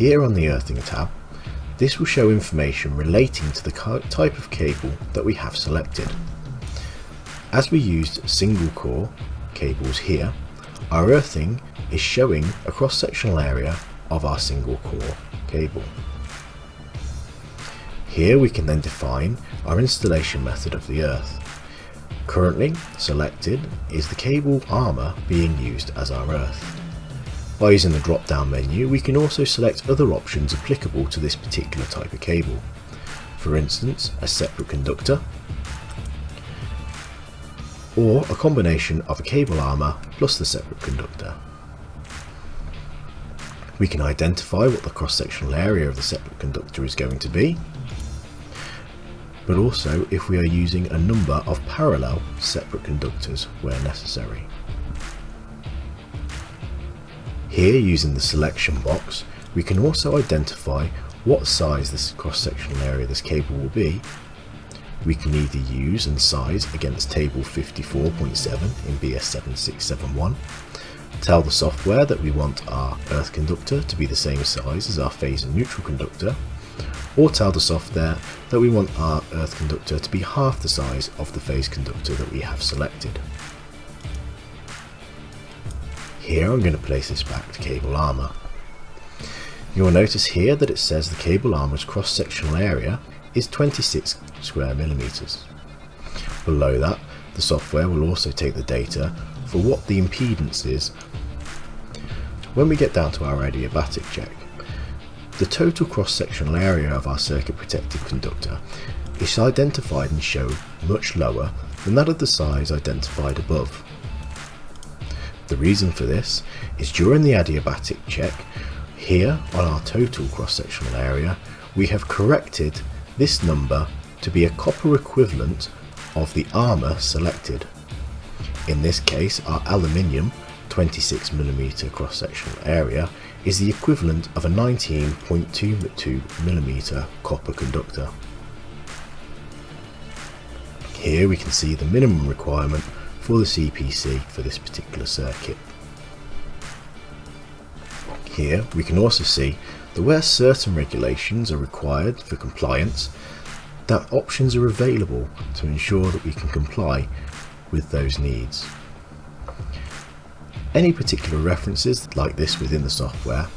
Here on the Earthing tab, this will show information relating to the type of cable that we have selected. As we used single core cables here, our earthing is showing a cross-sectional area of our single core cable. Here we can then define our installation method of the earth. Currently selected is the cable armour being used as our earth. By using the drop down menu, we can also select other options applicable to this particular type of cable. For instance, a separate conductor, or a combination of a cable armour plus the separate conductor. We can identify what the cross-sectional area of the separate conductor is going to be, but also if we are using a number of parallel separate conductors where necessary. Here, using the selection box, we can also identify what size this cross-sectional area of this cable will be. We can either use and size against table 54.7 in BS7671, tell the software that we want our earth conductor to be the same size as our phase and neutral conductor, or tell the software that we want our earth conductor to be half the size of the phase conductor that we have selected. Here I'm going to place this back to cable armour. You'll notice here that it says the cable armour's cross-sectional area is 26 square millimeters. Below that, the software will also take the data for what the impedance is. When we get down to our adiabatic check, the total cross-sectional area of our circuit protected conductor is identified and shown much lower than that of the size identified above. The reason for this is during the adiabatic check, here on our total cross-sectional area, we have corrected this number to be a copper equivalent of the armour selected. In this case, our aluminium 26mm cross-sectional area is the equivalent of a 19.22mm copper conductor. Here we can see the minimum requirement for the CPC for this particular circuit. Here we can also see that where certain regulations are required for compliance, that options are available to ensure that we can comply with those needs. Any particular references like this within the software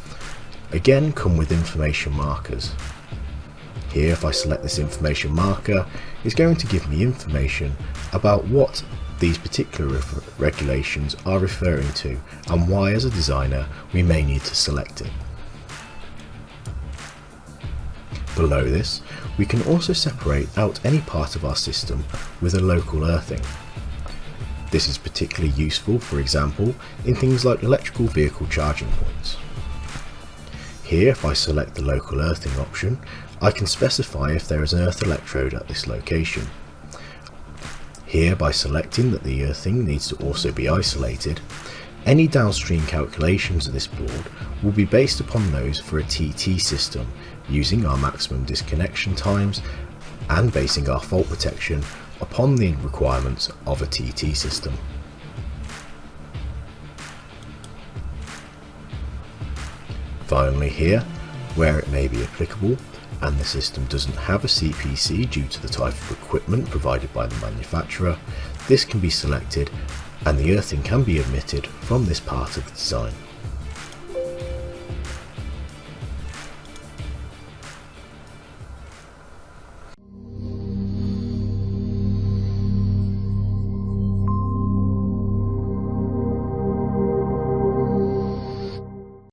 again come with information markers. Here, if I select this information marker, it's going to give me information about what these particular regulations are referring to and why as a designer we may need to select it. Below this, we can also separate out any part of our system with a local earthing. This is particularly useful, for example, in things like electrical vehicle charging points. Here, if I select the local earthing option, I can specify if there is an earth electrode at this location. Here, by selecting that the earthing needs to also be isolated, any downstream calculations of this board will be based upon those for a TT system, using our maximum disconnection times and basing our fault protection upon the requirements of a TT system. Finally here, where it may be applicable and the system doesn't have a CPC due to the type of equipment provided by the manufacturer, this can be selected and the earthing can be omitted from this part of the design.